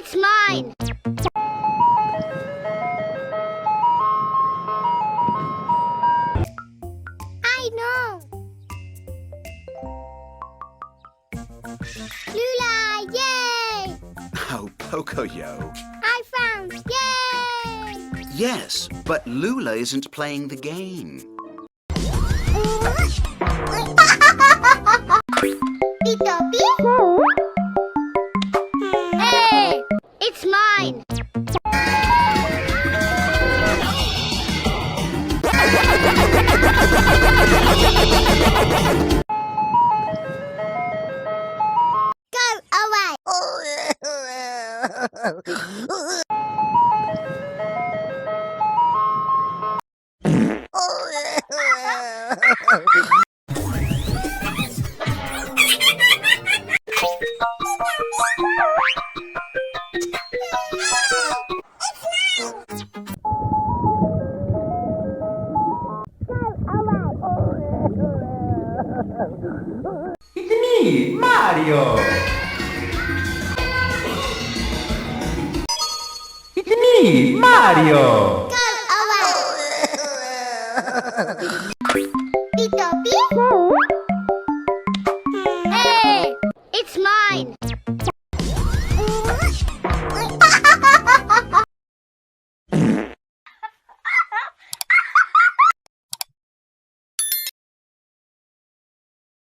It's mine! I know! Lula, yay! Oh, Pocoyo. I found, yay! Yes, but Lula isn't playing the game. Pitopi? Hey! It's mine! Go away! It's me, Mario! It's me, Mario! Go away! Pitopi? Hey! It's mine!